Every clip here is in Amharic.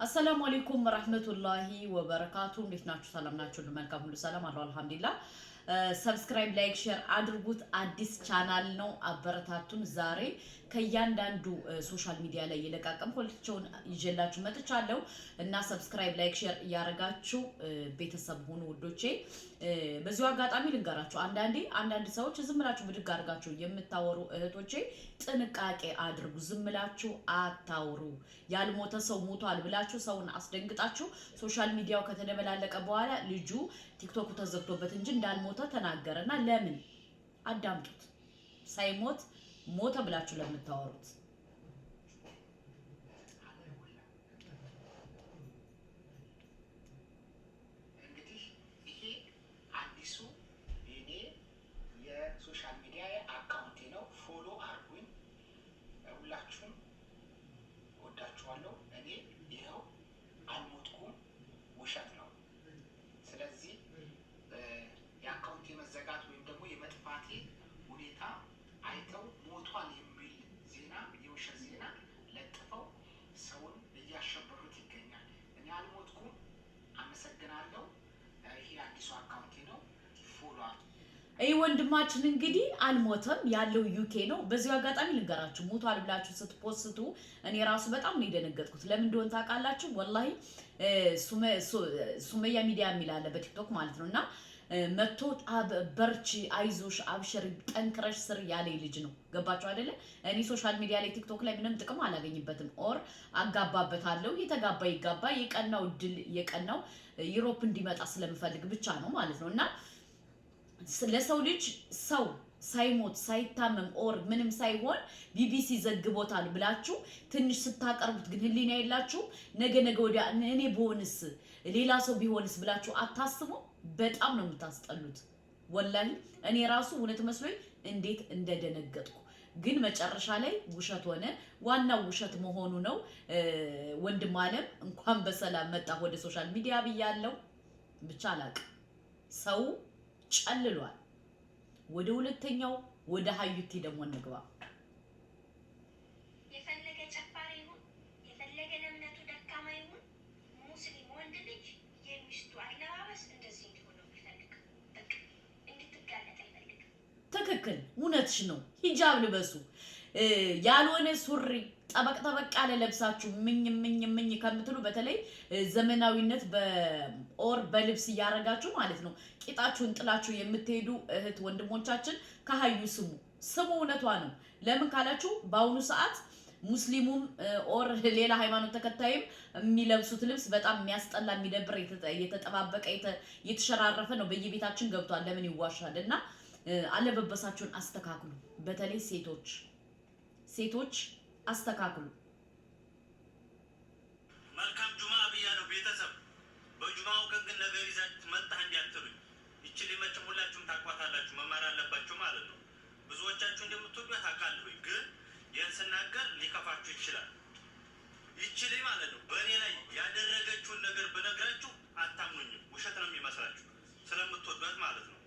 አሰላሙ አለይኩም ወራህመቱላሂ ወበረካቱ። እንዴት ናችሁ? ሰላም ናችሁ? መልካም ሁሉ ሰላም አለው አልሐምዱሊላህ። ሰብስክራይብ ላይክ ሼር አድርጉት። አዲስ ቻናል ነው፣ አበረታቱን። ዛሬ ከእያንዳንዱ ሶሻል ሚዲያ ላይ የለቃቀም ፖለቲካውን ይዤላችሁ መጥቻለሁ እና ሰብስክራይብ ላይክ ሼር እያደረጋችሁ ቤተሰብ ሁኑ ውዶቼ። በዚሁ አጋጣሚ ልንገራችሁ፣ አንዳንድ ሰዎች ዝም ብላችሁ ብድግ አድርጋችሁ የምታወሩ እህቶቼ ጥንቃቄ አድርጉ። ዝም ብላችሁ አታውሩ። ያልሞተ ሰው ሞቷል ብላችሁ ሰውን አስደንግጣችሁ ሶሻል ሚዲያው ከተደበላለቀ በኋላ ልጁ ቲክቶክ ተዘግቶበት እንጂ እንዳልሞተ ተናገረና ለምን አዳምጡት። ሳይሞት ሞተ ብላችሁ ለምታወሩት እንግዲህ ይሄ አዲሱ የኔ የሶሻል ሚዲያ አካውንቴ ነው። ፎሎ አርጉኝ። ሁላችሁም ወዳችኋለሁ። እኔ ይኸው አልሞትኩም፣ ውሸት ነው። ስለዚህ የአካውንቴ መዘጋት ወይም ደግሞ የመጥፋቴ ሁኔታ አይተው ሞቷል የሚል ዜና፣ የውሸት ዜና ለጥፈው ሰውን እያሸበሩት ይገኛል። እኔ አልሞትኩም። አመሰግናለሁ። ይሄ አዲሱ አካውንቴ ነው። ፎሎ ይህ ወንድማችን እንግዲህ አልሞተም፣ ያለው ዩኬ ነው። በዚሁ አጋጣሚ ልንገራችሁ፣ ሞቷል ብላችሁ ስትፖስቱ እኔ ራሱ በጣም ነው የደነገጥኩት። ለምን እንደሆነ ታውቃላችሁ? ወላሂ ሱመያ ሚዲያ የሚል አለ በቲክቶክ ማለት ነው እና መቶ በርቺ፣ አይዞሽ፣ አብሽር፣ ጠንክረሽ ስር ያለ ልጅ ነው። ገባችሁ አይደለ? እኔ ሶሻል ሚዲያ ላይ ቲክቶክ ላይ ምንም ጥቅም አላገኝበትም። ኦር አጋባበታለሁ፣ የተጋባ ይጋባ፣ የቀናው ድል የቀናው ዩሮፕ እንዲመጣ ስለምፈልግ ብቻ ነው ማለት ነው እና ለሰው ልጅ ሰው ሳይሞት ሳይታመም ኦር ምንም ሳይሆን ቢቢሲ ዘግቦታል ብላችሁ ትንሽ ስታቀርቡት ግን ህሊና የላችሁ። ነገ ወዲያ እኔ ብሆንስ ሌላ ሰው ቢሆንስ ብላችሁ አታስቡ። በጣም ነው የምታስጠሉት። ወላሂ እኔ ራሱ እውነት መስሎኝ እንዴት እንደደነገጥኩ፣ ግን መጨረሻ ላይ ውሸት ሆነ። ዋናው ውሸት መሆኑ ነው። ወንድም አለም እንኳን በሰላም መጣ ወደ ሶሻል ሚዲያ ብያለሁ። ብቻ አላቅም፣ ሰው ጨልሏል። ወደ ሁለተኛው ወደ ሀዩቲ ደግሞ እንግባ። የፈለገ ጨፋሪ ይሁን የፈለገ ለእምነቱ ደካማ ይሁን ሙስሊም ወንድ ልጅ የሚስቱ አለባበስ እንደዚህ እንዲሆን ነው የሚፈልግ። በቃ እንድትጋለጥ አይፈልግም። ትክክል፣ እውነትሽ ነው። ሂጃብ ልበሱ። ያልሆነ ሱሪ ጠበቅ ያለ ለብሳችሁ ምኝ ከምትሉ በተለይ ዘመናዊነት በኦር በልብስ እያረጋችሁ ማለት ነው ቂጣችሁን ጥላችሁ የምትሄዱ እህት ወንድሞቻችን ከሀዩ ስሙ። እውነቷ ነው። ለምን ካላችሁ በአሁኑ ሰዓት ሙስሊሙም ኦር ሌላ ሃይማኖት ተከታይም የሚለብሱት ልብስ በጣም የሚያስጠላ፣ የሚደብር፣ የተጠባበቀ የተሸራረፈ ነው። በየቤታችን ገብቷል። ለምን ይዋሻል? እና አለበበሳችሁን አስተካክሉ። በተለይ ሴቶች አስተካክሉ። መልካም ጁማ ብያለሁ ቤተሰብ። በጁማው ቀን ግን ነገር ይዛችሁ መጣህ እንዲያትሉኝ። ይችል መቼም ሁላችሁም ታቋታላችሁ፣ መማር አለባችሁ ማለት ነው። ብዙዎቻችሁ እንደምትወዷት አውቃለሁኝ፣ ግን ይህን ስናገር ሊከፋችሁ ይችላል። ይችል ማለት ነው በእኔ ላይ ያደረገችውን ነገር ብነግራችሁ አታምኑኝም፣ ውሸት ነው የሚመስላችሁ ስለምትወዷት ማለት ነው።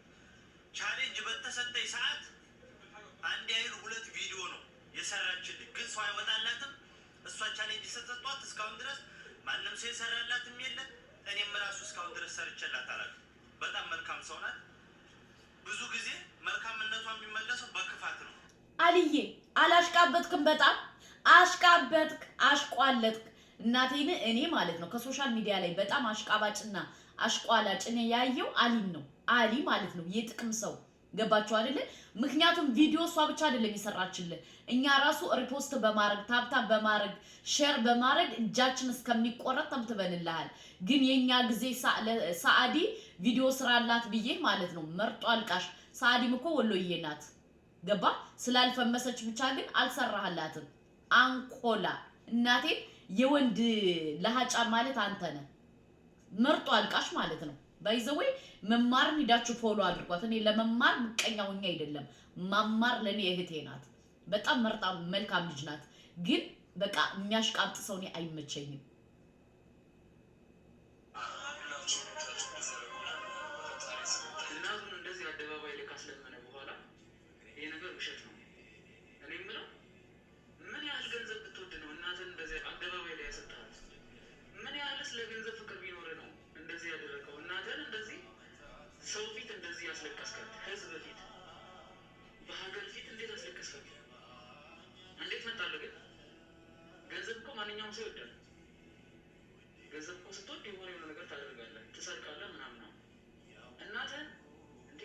ቻሌንጅ በተሰጠኝ ሰዓት አንድ ያህል 2 ቪዲዮ ነው የሰራችልኝ፣ ግን ሰው አይወጣላትም። እሷ ቻሌንጅ ስትሰጧት እስካሁን ድረስ ማንም ሰው የሰራላትም የለ። እኔም ራሱ እስካሁን ድረስ ሰርቼላት አላውቅም። በጣም መልካም ሰው ናት። ብዙ ጊዜ መልካምነቷ የሚመለሰው በክፋት ነው። አልዬ አላሽቃበትክም? በጣም አሽቃበትክ፣ አሽቋለጥክ። እናቴን እኔ ማለት ነው ከሶሻል ሚዲያ ላይ በጣም አሽቃባጭና አሽቋላጭ እኔ ያየው አሊን ነው። አሊ ማለት ነው የጥቅም ሰው። ገባችሁ አይደለ? ምክንያቱም ቪዲዮ እሷ ብቻ አይደለም የሰራችልህ፣ እኛ ራሱ ሪፖስት በማድረግ ታብታብ በማድረግ ሼር በማድረግ እጃችን እስከሚቆረጥ ተብትበንልሃል። ግን የኛ ጊዜ ሰአዲ ቪዲዮ ስራላት ብዬ ማለት ነው መርጦ አልቃሽ። ሰአዲም እኮ ወሎዬ ናት። ገባ? ስላልፈመሰች ብቻ ግን አልሰራህላትም። አንኮላ እናቴ የወንድ ለሃጫ ማለት አንተ ነህ። መርጦ አልቃሽ ማለት ነው። ባይዘዌ መማርን ሂዳችሁ ፎሎ አድርጓት። እኔ ለመማር ምቀኛ ሆኜ አይደለም፣ ማማር ለኔ እህቴ ናት። በጣም መርጣ መልካም ልጅ ናት። ግን በቃ የሚያሽቃብጥ ሰው እኔ አይመቸኝም። እናቱን እንደዚህ አደባባይ ላይ ካስለመነ በኋላ ይሄ ነገር ውሸት ነው። እኔ የምለው ምን ያህል ገንዘብ ብትወድ ነው እናትን እንደዚህ አደባባይ ላይ ያሰጣት? ምን ለገንዘብ ፍቅር ቢኖር ነው እንደዚህ ያደረገው? እናንተን እንደዚህ ሰው ፊት እንደዚህ ያስለቀስካት፣ ህዝብ ፊት፣ በሀገር ፊት እንዴት አስለቀስካት? እንዴት መጣለህ ግን? ገንዘብ እኮ ማንኛውም ሰው ይወዳል። ገንዘብ እኮ ስትወድ የሆነ ነገር ታደርጋለህ፣ ትሰርቃለህ ምናምን ነው። እናትህን እንዴ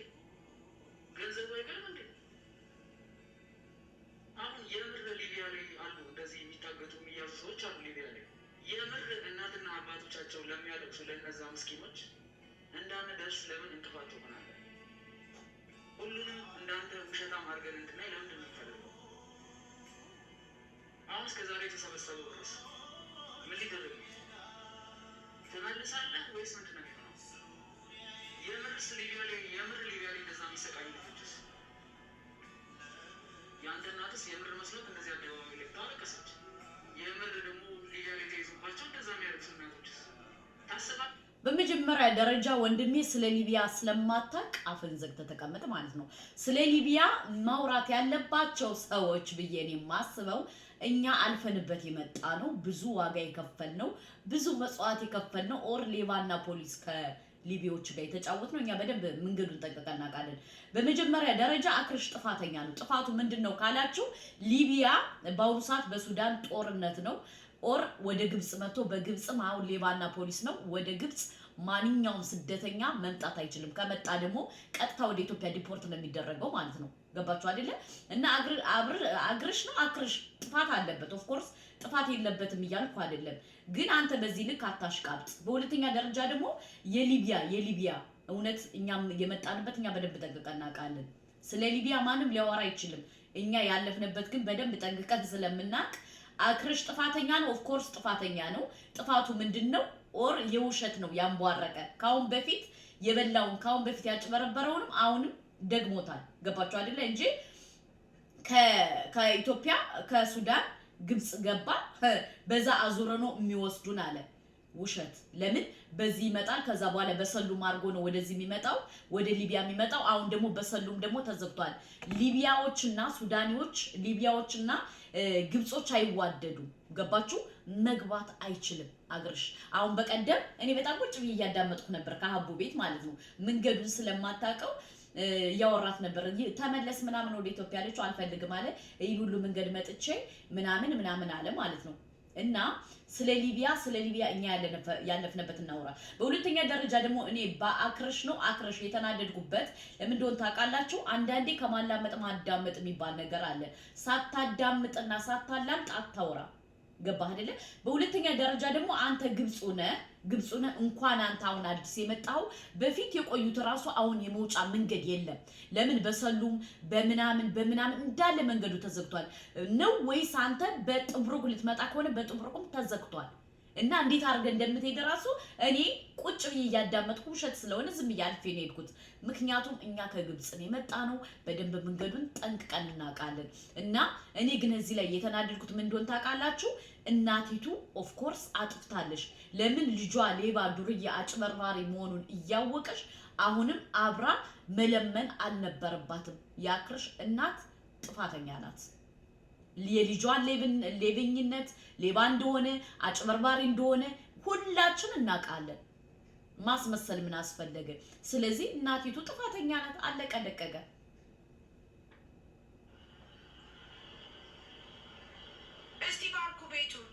ገንዘቡ አይቀርም እንዴ? አሁን የምር ሊቢያ ላይ አሉ እንደዚህ የሚታገቱ የሚያዙ ሰዎች አሉ ሊቢያ ላይ። የምር እናትና አባቶቻቸው ለሚያለቅሱ ለእነዛ ምስኪኖች እንዳንደርስ ለምን እንቅፋት ትሆናለህ? ሁሉንም እንዳንተ ውሸታም አድርገን እንድናይ ለምንድን ነው የምትፈልገው? አሁን እስከ ዛሬ የተሰበሰበው ብርስ ምን ሊደረግ ነው? ትመልሳለህ ወይስ ምንድን ነው የሚሆነው? የምርስ ሊቢያ ላይ እንደዛ የሚሰቃዩ ልጆችስ? የአንተ እናትስ የምር መስሎት እንደዚህ አደባባይ ላይ ታለቀሰች። የምር ደግሞ ሊቢያ ላይ ተይዞባቸው እንደዛ የሚያደርጉ እናቶችስ ታስባል? በመጀመሪያ ደረጃ ወንድሜ ስለ ሊቢያ ስለማታውቅ አፍን ዘግተህ ተቀመጥ ማለት ነው። ስለ ሊቢያ ማውራት ያለባቸው ሰዎች ብዬ እኔ የማስበው እኛ አልፈንበት የመጣ ነው፣ ብዙ ዋጋ የከፈል ነው፣ ብዙ መጽዋዕት የከፈል ነው። ኦር ሌባና ፖሊስ ከሊቢያዎች ጋር የተጫወት ነው። እኛ በደንብ መንገዱን ጠንቅቀን እናውቃለን። በመጀመሪያ ደረጃ አክርሽ ጥፋተኛ ነው። ጥፋቱ ምንድነው ካላችሁ ሊቢያ በአሁኑ ሰዓት በሱዳን ጦርነት ነው። ኦር ወደ ግብጽ መጥቶ በግብጽም አሁን ሌባና ፖሊስ ነው። ወደ ግብጽ ማንኛውም ስደተኛ መምጣት አይችልም። ከመጣ ደግሞ ቀጥታ ወደ ኢትዮጵያ ዲፖርት ነው የሚደረገው ማለት ነው። ገባችሁ አይደለ? እና አግርሽ ነው አክርሽ ጥፋት አለበት። ኦፍ ኮርስ ጥፋት የለበትም እያልኩ አይደለም፣ ግን አንተ በዚህ ልክ አታሽቃብጥ። በሁለተኛ ደረጃ ደግሞ የሊቢያ እውነት እኛም የመጣንበት እኛ በደንብ ጠንቅቀን እናውቃለን። ስለ ሊቢያ ማንም ሊያወራ አይችልም። እኛ ያለፍንበት ግን በደንብ ጠንቅቀን ስለምናውቅ አክርሽ ጥፋተኛ ነው። ኦፍ ኮርስ ጥፋተኛ ነው። ጥፋቱ ምንድነው? ኦር የውሸት ነው ያንቧረቀ። ካሁን በፊት የበላውን ካሁን በፊት ያጭበረበረውንም አሁንም ደግሞታል። ገባችሁ አይደለ? እንጂ ከኢትዮጵያ ከሱዳን ግብጽ ገባ በዛ አዙረ ነው የሚወስዱን አለ። ውሸት። ለምን በዚህ ይመጣል፣ ከዛ በኋላ በሰሉም አድርጎ ነው ወደዚህ የሚመጣው፣ ወደ ሊቢያ የሚመጣው። አሁን ደግሞ በሰሉም ደግሞ ተዘግቷል። ሊቢያዎችና ሱዳኒዎች ሊቢያዎችና ግብጾች አይዋደዱም። ገባችሁ? መግባት አይችልም አግርሽ። አሁን በቀደም እኔ በጣም ቁጭ ብዬ እያዳመጥኩ ነበር ከሀቡ ቤት ማለት ነው። መንገዱን ስለማታውቀው ያወራት ነበር። ተመለስ ምናምን ወደ ኢትዮጵያ አለችው። አልፈልግም አለ። ይሄን ሁሉ መንገድ መጥቼ ምናምን አለ ማለት ነው። እና ስለ ሊቢያ እኛ ያለፍንበት እናውራ። በሁለተኛ ደረጃ ደግሞ እኔ በአክርሽ የተናደድኩበት ለምን እንደሆነ ታውቃላችሁ? አንዳንዴ ከማላመጥ ማዳመጥ የሚባል ነገር አለ። ሳታዳምጥና ሳታላምጥ አታውራ። ገባህ አይደለ? በሁለተኛ ደረጃ ደግሞ አንተ ግብጽ ነህ። እንኳን አንተ አሁን አዲስ የመጣው በፊት የቆዩት ራሱ አሁን የመውጫ መንገድ የለም። ለምን በሰሉም በምናምን እንዳለ መንገዱ ተዘግቷል ነው ወይስ አንተ በጥብሩቅ ልትመጣ ከሆነ በጥብሩቅም ተዘግቷል? እና እንዴት አድርገህ እንደምትሄድ ራሱ እኔ ቁጭ ብዬ እያዳመጥኩ ውሸት ስለሆነ ዝም እያልፌ ነው የሄድኩት። ምክንያቱም እኛ ከግብጽ ነው የመጣ ነው፣ በደንብ መንገዱን ጠንቅቀን እናውቃለን። እና እኔ ግን እዚህ ላይ የተናደድኩት ምን እንደሆነ ታውቃላችሁ? እናቲቱ ኦፍ ኮርስ አጥፍታለች። ለምን ልጇ ሌባ፣ ዱርዬ፣ አጭበርባሪ መሆኑን እያወቀች አሁንም አብራ መለመን አልነበረባትም። የአክርሽ እናት ጥፋተኛ ናት። የልጇን ሌብኝነት ሌባ እንደሆነ አጭበርባሪ እንደሆነ ሁላችን እናውቃለን። ማስመሰል ምን አስፈለገ? ስለዚህ እናቲቱ ጥፋተኛ ናት። አለቀ ደቀቀ። እስቲ ባርኩ ቤቱን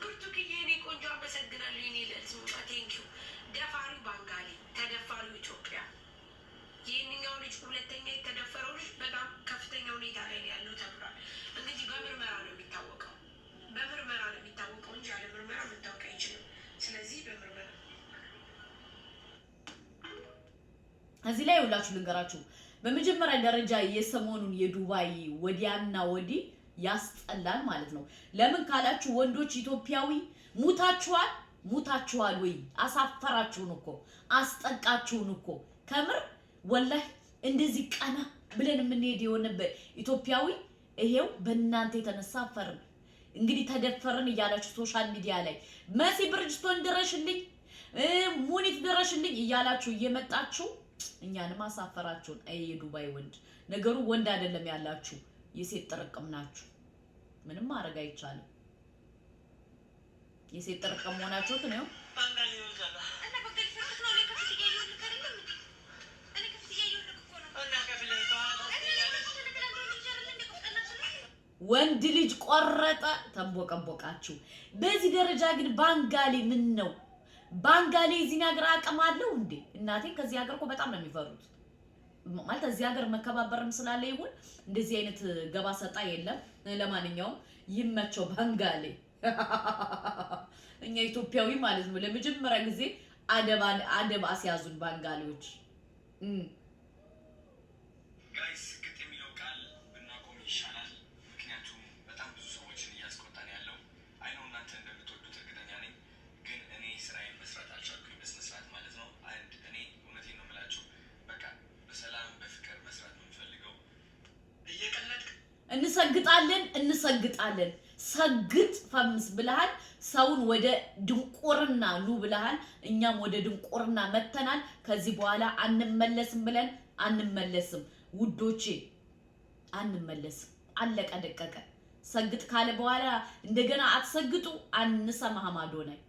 ብርቱክዬ፣ እኔ ቆንጆ አመሰግናለሁ። የኔ ለልስሙጫ ቴንኪው። ደፋሪው ባንጋሊ፣ ተደፋሪው ኢትዮጵያ። ይህንኛው ልጅ ሁለተኛ የተደፈረው ልጅ በጣም ከፍተኛ ሁኔታ ላይ ያለው ተብሏል። እንግዲህ በምርመራ ነው የሚታወቀው እንጂ ያለ ምርመራ መታወቅ አይችልም። ስለዚህ በምርመራ እዚህ ላይ ሁላችሁ ልንገራችሁ። በመጀመሪያ ደረጃ የሰሞኑን የዱባይ ወዲያና ወዲህ ያስጠላል ማለት ነው። ለምን ካላችሁ ወንዶች ኢትዮጵያዊ ሙታችኋል ወይ? አሳፈራችሁን እኮ አስጠቃችሁን እኮ ከምር ወላሂ እንደዚህ ቀና ብለን የምንሄድ የሆነበት ኢትዮጵያዊ ይሄው በእናንተ የተነሳ አፈርን። እንግዲህ ተደፈርን እያላችሁ ሶሻል ሚዲያ ላይ መሲ ብርጅስቶን ድረሽልኝ፣ ሙኒት ድረሽልኝ እያላችሁ እየመጣችሁ እኛንም አሳፈራችሁን። አይ የዱባይ ወንድ ነገሩ ወንድ አይደለም ያላችሁ የሴት ጥርቅም ናችሁ። ምንም ማድረግ አይቻልም። የሴት ጥርቅም ሆናችሁት ነው። ወንድ ልጅ ቆረጠ ተንቦቀቦቃችሁ። በዚህ ደረጃ ግን ባንጋሊ ምን ነው? ባንጋሊ እዚህ ሀገር አቅም አለው እንዴ? እናቴ ከዚህ ሀገር እኮ በጣም ነው የሚፈሩት። ማለት እዚህ ሀገር መከባበርም ስላለ ይሁን እንደዚህ አይነት ገባ ሰጣ የለም። ለማንኛውም ይመቸው ባንጋሊ። እኛ ኢትዮጵያዊ ማለት ነው ለመጀመሪያ ጊዜ አደብ አስያዙን ባንጋሊዎች። ጋይስ ግጥ የሚለው ቃል ብናቆም ይሻላል። ምክንያቱም በጣም ብዙ ሰዎችን እያስቆጣን ያለው አይኖ እናንተ እንደምትወዱት እርግጠኛ ነኝ። ግን እኔ ስራዬን መስራት አልቻልኩኝ በስነ ስርዓት ማለት ነው። አንድ እኔ እውነቴን ነው የምላችሁ በቃ በሰላም በፍቅር መስራት ነው የምፈልገው። እየቀለድክ እንሰግጣለን ሰግጥ ፈምስ ብለሃል። ሰውን ወደ ድንቁርና ኑ ብለሃል። እኛም ወደ ድንቁርና መተናል። ከዚህ በኋላ አንመለስም ብለን አንመለስም ውዶቼ፣ አንመለስም። አለቀ ደቀቀ። ሰግጥ ካለ በኋላ እንደገና አትሰግጡ። አንሰማህም አዶናይ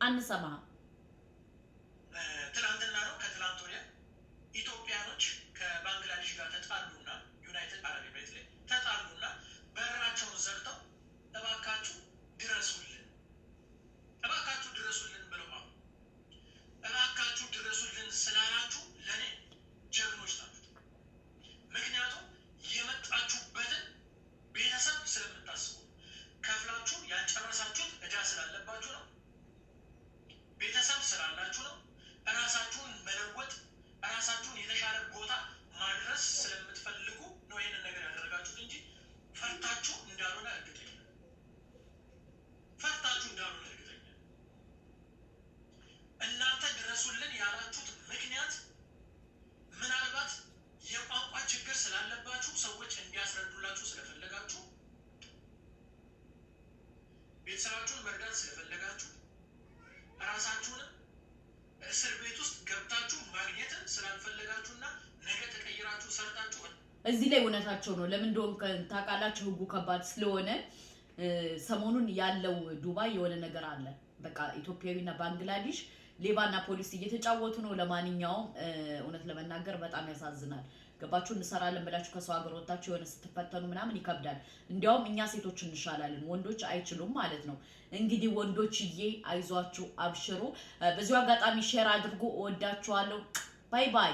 አንሰማህም። ትናንትና ነው ከትናንት ወዲያ ኢትዮጵያኖች ከባንግላዴሽ ጋር ተጣሉና ዩናይትድ አረብ ኤሚሬት ላይ ተጣሉና በራቸውን ዘግተው እባካችሁ ድረሱልን ብለው እባካችሁ ድረሱልን ስላላችሁ ለእኔ ጀግኖች ናችሁ። ምክንያቱም የመጣችሁበትን ቤተሰብ ስለምታስቡ ከፍላችሁ ያልጨረሳችሁት ዕዳ ስላለባችሁ ነው። ቤተሰብ ስላላችሁ ነው። እራሳችሁን መለወጥ እራሳችሁን የተሻለ ቦታ ማድረስ ስለምትፈልጉ ነው ይህንን ነገር ያደረጋችሁት እንጂ ፈርታችሁ እንዳልሆነ እርግጠኛ እናንተ ድረሱልን ያላችሁት ምክንያት ምናልባት የቋንቋ ችግር ስላለባችሁ ሰዎች እንዲያስረዱላችሁ ስለፈለጋችሁ፣ ቤተሰባችሁን መርዳት ስለፈለጋችሁ፣ ራሳችሁንም እስር ቤት ውስጥ ገብታችሁ ማግኘትን ስላልፈለጋችሁና ነገ ተቀይራችሁ ሰርታችሁ እዚህ ላይ እውነታቸው ነው። ለምን እንደሆነ ታውቃላችሁ? ህጉ ከባድ ስለሆነ ሰሞኑን ያለው ዱባይ የሆነ ነገር አለ። በቃ ኢትዮጵያዊና ባንግላዴሽ ሌባና ፖሊስ እየተጫወቱ ነው። ለማንኛውም እውነት ለመናገር በጣም ያሳዝናል። ገባችሁ? እንሰራለን ብላችሁ ከሰው ሀገር ወጣችሁ የሆነ ስትፈተኑ ምናምን ይከብዳል። እንዲያውም እኛ ሴቶች እንሻላለን፣ ወንዶች አይችሉም ማለት ነው። እንግዲህ ወንዶችዬ አይዟችሁ፣ አብሽሩ። በዚሁ አጋጣሚ ሼር አድርጉ። እወዳችኋለሁ። ባይ ባይ።